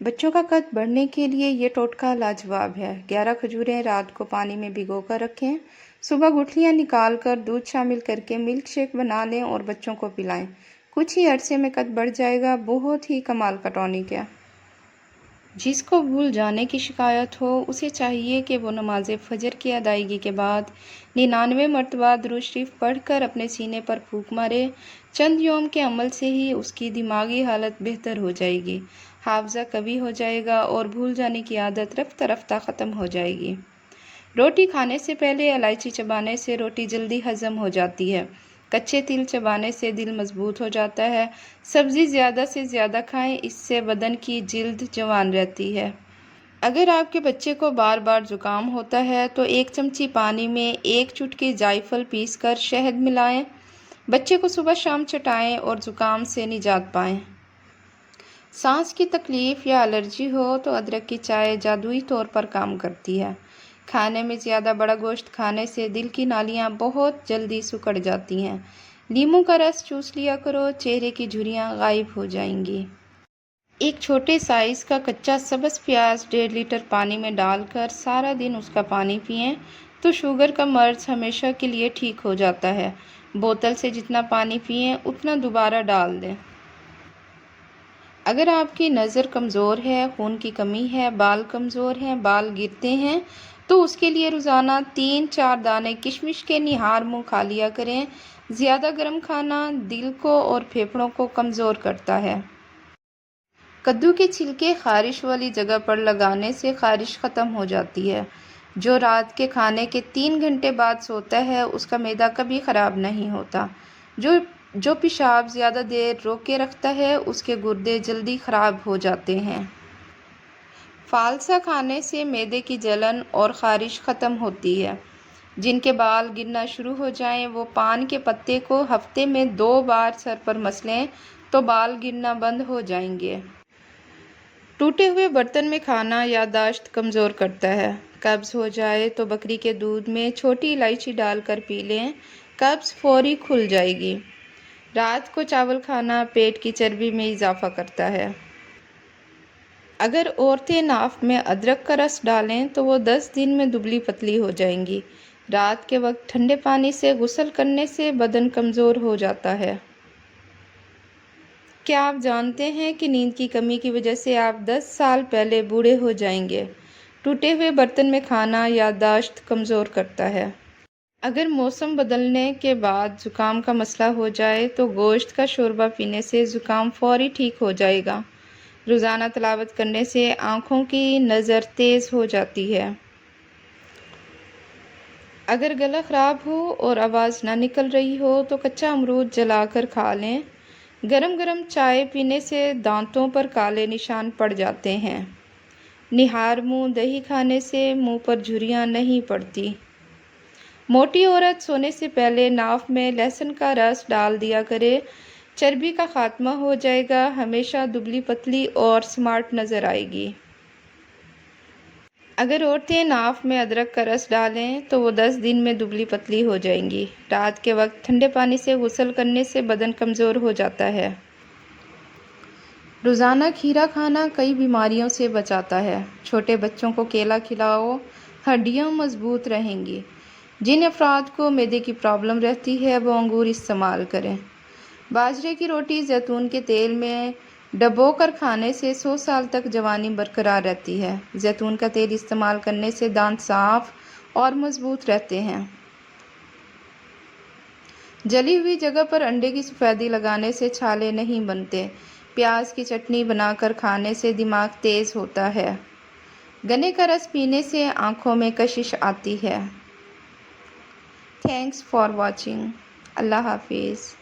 بچوں کا قد بڑھنے کے لیے یہ ٹوٹکا لاجواب ہے۔ 11 کھجوریں رات کو پانی میں بھگو کر رکھیں، صبح گٹھلیاں نکال کر دودھ شامل کرکے ملک شیک بنا لیں اور بچوں کو پلائیں۔ کچھ ہی عرصے میں قد بڑھ جائے گا۔ بہت ہی کمال کا ٹونک ہے۔ جس کو بھول جانے کی شکایت ہو اسے چاہیے کہ وہ نماز فجر کی ادائیگی کے بعد 99 مرتبہ درود شریف پڑھ کر اپنے سینے پر پھونک مارے۔ چند یوم کے عمل سے ہی اس کی دماغی حالت بہتر ہو جائے گی، حافظہ قوی ہو جائے گا اور بھول جانے کی عادت رفتہ رفتہ ختم ہو جائے گی۔ روٹی کھانے سے پہلے الائچی چبانے سے روٹی جلدی ہضم ہو جاتی ہے۔ کچے تل چبانے سے دل مضبوط ہو جاتا ہے۔ سبزی زیادہ سے زیادہ کھائیں، اس سے بدن کی جلد جوان رہتی ہے۔ اگر آپ کے بچے کو بار بار زکام ہوتا ہے تو 1 چمچی پانی میں 1 چٹکی جائفل پیس کر شہد ملائیں۔ بچے کو صبح شام چٹائیں اور زکام سے نجات پائیں۔ سانس کی تکلیف یا الرجی ہو تو ادرک کی چائے جادوئی طور پر کام کرتی ہے۔ کھانے میں زیادہ بڑا گوشت کھانے سے دل کی نالیاں بہت جلدی سکڑ جاتی ہیں۔ لیموں کا رس چوس لیا کرو، چہرے کی جھریاں غائب ہو جائیں گی۔ ایک چھوٹے سائز کا کچا سبز پیاز 1.5 لیٹر پانی میں ڈال کر سارا دن اس کا پانی پئیں تو شوگر کا مرض ہمیشہ کے لیے ٹھیک ہو جاتا ہے۔ بوتل سے جتنا پانی پئیں اتنا دوبارہ ڈال دیں۔ اگر آپ کی نظر کمزور ہے، خون کی کمی ہے، بال کمزور ہیں، بال گرتے ہیں تو اس کے لیے روزانہ 3-4 دانے کشمش کے نہار منہ کھا لیا کریں۔ زیادہ گرم کھانا دل کو اور پھیپھڑوں کو کمزور کرتا ہے۔ کدو کے چھلکے خارش والی جگہ پر لگانے سے خارش ختم ہو جاتی ہے۔ جو رات کے کھانے کے 3 گھنٹے بعد سوتا ہے اس کا معدہ کبھی خراب نہیں ہوتا۔ جو پیشاب زیادہ دیر روکے رکھتا ہے اس کے گردے جلدی خراب ہو جاتے ہیں۔ فالسا کھانے سے معدے کی جلن اور خارش ختم ہوتی ہے۔ جن کے بال گرنا شروع ہو جائیں وہ پان کے پتے کو ہفتے میں 2 بار سر پر مس لیں تو بال گرنا بند ہو جائیں گے۔ ٹوٹے ہوئے برتن میں کھانا یادداشت کمزور کرتا ہے۔ قبض ہو جائے تو بکری کے دودھ میں چھوٹی الائچی ڈال کر پی لیں، قبض فوری کھل جائے گی۔ رات کو چاول کھانا پیٹ کی چربی میں اضافہ کرتا ہے۔ اگر عورتیں ناف میں ادرک کا رس ڈالیں تو وہ 10 دن میں دبلی پتلی ہو جائیں گی۔ رات کے وقت ٹھنڈے پانی سے غسل کرنے سے بدن کمزور ہو جاتا ہے۔ کیا آپ جانتے ہیں کہ نیند کی کمی کی وجہ سے آپ 10 سال پہلے بوڑھے ہو جائیں گے؟ ٹوٹے ہوئے برتن میں کھانا یادداشت کمزور کرتا ہے۔ اگر موسم بدلنے کے بعد زکام کا مسئلہ ہو جائے تو گوشت کا شوربہ پینے سے زکام فوری ٹھیک ہو جائے گا۔ روزانہ تلاوت کرنے سے آنکھوں کی نظر تیز ہو جاتی ہے۔ اگر گلا خراب ہو اور آواز نہ نکل رہی ہو تو کچا امرود جلا کر کھا لیں۔ گرم گرم چائے پینے سے دانتوں پر کالے نشان پڑ جاتے ہیں۔ نہار منہ دہی کھانے سے منہ پر جھریاں نہیں پڑتی۔ موٹی عورت سونے سے پہلے ناف میں لہسن کا رس ڈال دیا کرے، چربی کا خاتمہ ہو جائے گا، ہمیشہ دبلی پتلی اور سمارٹ نظر آئے گی۔ اگر عورتیں ناف میں ادرک کا رس ڈالیں تو وہ 10 دن میں دبلی پتلی ہو جائیں گی۔ رات کے وقت ٹھنڈے پانی سے غسل کرنے سے بدن کمزور ہو جاتا ہے۔ روزانہ کھیرا کھانا کئی بیماریوں سے بچاتا ہے۔ چھوٹے بچوں کو کیلا کھلاؤ، ہڈیاں مضبوط رہیں گی۔ جن افراد کو معدے کی پرابلم رہتی ہے وہ انگور استعمال کریں۔ باجرے کی روٹی زیتون کے تیل میں ڈبو کر کھانے سے 100 سال تک جوانی برقرار رہتی ہے۔ زیتون کا تیل استعمال کرنے سے دانت صاف اور مضبوط رہتے ہیں۔ جلی ہوئی جگہ پر انڈے کی سفیدی لگانے سے چھالے نہیں بنتے۔ پیاز کی چٹنی بنا کر کھانے سے دماغ تیز ہوتا ہے۔ گنے کا رس پینے سے آنکھوں میں کشش آتی ہے۔ Thanks for watching. اللہ حافظ۔